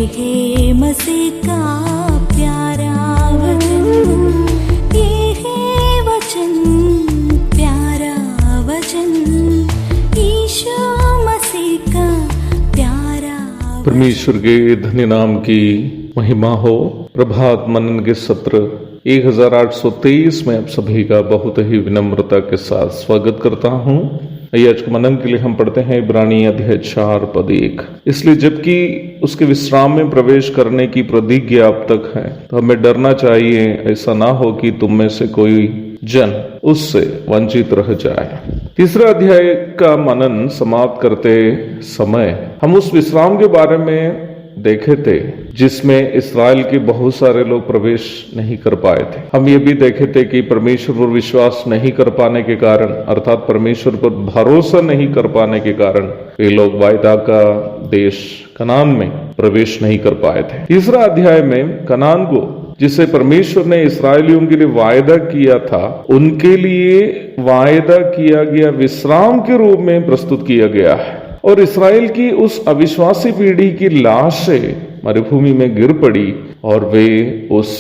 है मसीह का प्यारा वचन, ये है वचन, प्यारा वचन, यीशु मसीह का प्यारा वचन। परमेश्वर के धन्य नाम की महिमा हो। प्रभात मनन के सत्र 1823 में आप सभी का बहुत ही विनम्रता के साथ स्वागत करता हूं। आज के मनन के लिए हम पढ़ते हैं इब्रानी अध्याय 4 पद 1। इसलिए जबकि उसके विश्राम में प्रवेश करने की प्रतिज्ञा अब तक है, तो हमें डरना चाहिए, ऐसा ना हो कि तुम में से कोई जन उससे वंचित रह जाए। तीसरा अध्याय का मनन समाप्त करते समय हम उस विश्राम के बारे में देखे थे जिसमें इस्राएल के बहुत सारे लोग प्रवेश नहीं कर पाए थे। हम ये भी देखे थे कि परमेश्वर पर विश्वास नहीं कर पाने के कारण, अर्थात परमेश्वर पर भरोसा नहीं कर पाने के कारण वे लोग वायदा का देश कनान में प्रवेश नहीं कर पाए थे। तीसरा अध्याय में कनान को जिसे परमेश्वर ने इस्राएलियों के लिए वायदा किया था, उनके लिए वायदा किया गया विश्राम के रूप में प्रस्तुत किया गया है। और इस्राएल की उस अविश्वासी पीढ़ी की लाशें मरुभूमि में गिर पड़ी और वे उस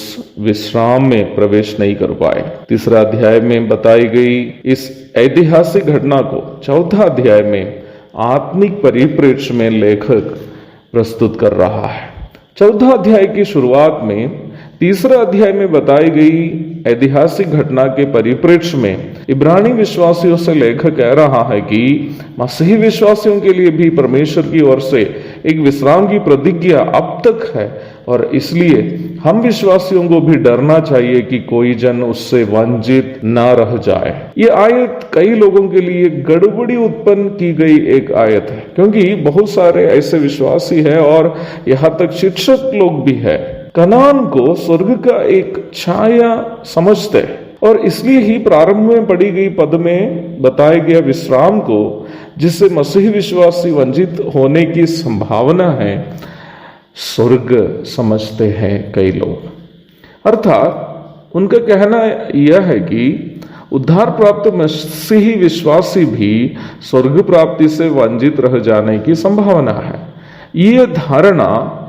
विश्राम में प्रवेश नहीं कर पाए। तीसरा अध्याय में बताई गई इस ऐतिहासिक घटना को चौथा अध्याय में आत्मिक परिप्रेक्ष्य में लेखक प्रस्तुत कर रहा है। चौथा अध्याय की शुरुआत में तीसरा अध्याय में बताई गई ऐतिहासिक घटना के परिप्रेक्ष्य में इब्रानी विश्वासियों से लेखक कह रहा है कि मसीही विश्वासियों के लिए भी परमेश्वर की ओर से एक विश्राम की प्रतिज्ञा अब तक है, और इसलिए हम विश्वासियों को भी डरना चाहिए कि कोई जन उससे वंचित ना रह जाए। ये आयत कई लोगों के लिए गड़बड़ी उत्पन्न की गई एक आयत है, क्योंकि बहुत सारे ऐसे विश्वासी हैं और यहाँ तक शिक्षक लोग भी है, कनान को स्वर्ग का एक छाया समझते हैं, और इसलिए ही प्रारंभ में पढ़ी गई पद में बताया गया विश्राम को, जिससे मसीही विश्वासी वंचित होने की संभावना है, स्वर्ग समझते हैं कई लोग। अर्थात उनका कहना यह है कि उद्धार प्राप्त मसीही विश्वासी भी स्वर्ग प्राप्ति से वंचित रह जाने की संभावना है। यह धारणा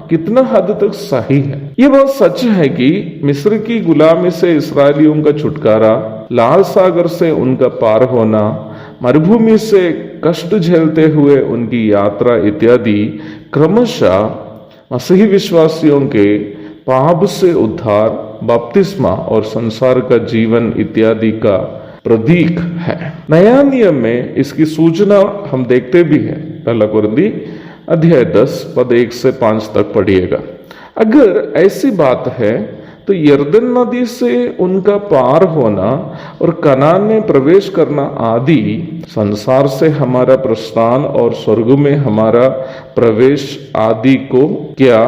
कितना हद तक सही है? यह बहुत सच है कि मिस्र की गुलामी से इस्राएलियों का छुटकारा, लाल सागर से उनका पार होना, मरुभूमि से कष्ट झेलते हुए उनकी यात्रा इत्यादि क्रमशः मसीही विश्वासियों के पाप से उद्धार, बपतिस्मा और संसार का जीवन इत्यादि का प्रतीक है। नया नियम में इसकी सूचना हम देखते भी है। पहला कुरिन्थी अध्याय 10 पद 1 से 5 तक पढ़िएगा। अगर ऐसी बात है तो यरदन नदी से उनका पार होना और कनान में प्रवेश करना आदि संसार से हमारा प्रस्थान और स्वर्ग में हमारा प्रवेश आदि को क्या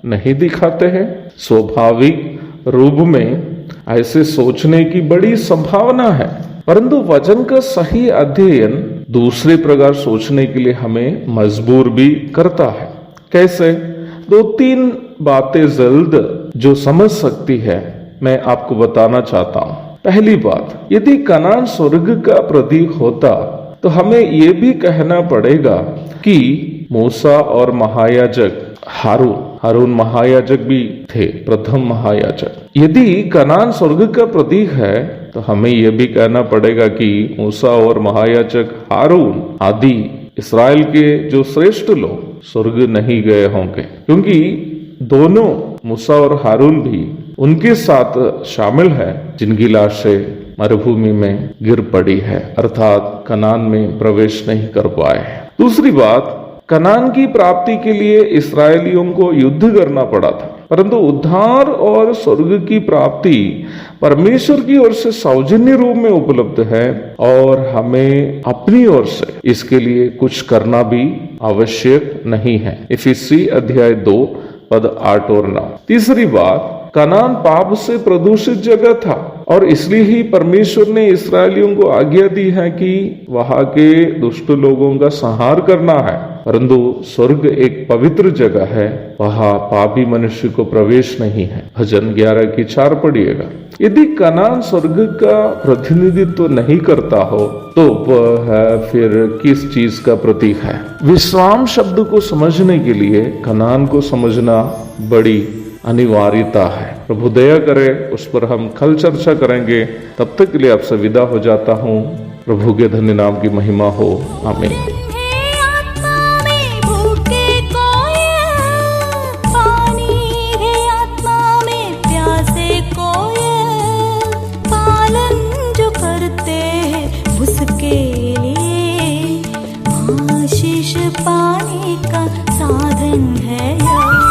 नहीं दिखाते हैं? स्वाभाविक रूप में ऐसे सोचने की बड़ी संभावना है, परंतु वचन का सही अध्ययन दूसरे प्रकार सोचने के लिए हमें मजबूर भी करता है। कैसे? 2-3 बातें जल्द जो समझ सकती है मैं आपको बताना चाहता हूं। पहली बात, यदि कनान स्वर्ग का प्रतीक होता तो हमें यह भी कहना पड़ेगा कि मूसा और महायाजक हारून महायाजक भी थे, प्रथम महायाजक। यदि कनान स्वर्ग का प्रतीक है तो हमें यह भी कहना पड़ेगा कि मूसा और महायाजक हारून आदि इस्राएल के जो श्रेष्ठ लोग स्वर्ग नहीं गए होंगे, क्योंकि दोनों मूसा और हारून भी उनके साथ शामिल है जिनकी लाशें मरुभूमि में गिर पड़ी है, अर्थात कनान में प्रवेश नहीं कर पाए। दूसरी बात, कनान की प्राप्ति के लिए इस्राएलियों को युद्ध करना पड़ा था, परंतु उद्धार और स्वर्ग की प्राप्ति परमेश्वर की ओर से सौजन्य रूप में उपलब्ध है, और हमें अपनी ओर से इसके लिए कुछ करना भी आवश्यक नहीं है। इफिसी अध्याय 2 पद 8 और 9। तीसरी बात, कनान पाप से प्रदूषित जगह था, और इसलिए ही परमेश्वर ने इस्राएलियों को आज्ञा दी है कि वहां के दुष्ट लोगों का संहार करना है, परंतु स्वर्ग एक पवित्र जगह है, वहां पापी मनुष्य को प्रवेश नहीं है। भजन 11 की 4 पढ़िएगा। यदि कनान स्वर्ग का प्रतिनिधित्व नहीं करता हो तो वह फिर किस चीज का प्रतीक है? विश्राम शब्द को समझने के लिए कनान को समझना बड़ी अनिवार्यता है। प्रभु दया करे, उस पर हम कल चर्चा करेंगे। तब तक के लिए आपसे विदा हो जाता हूँ। प्रभु के धन्य नाम की महिमा हो। आमीन। आशीष पाने का साधन है।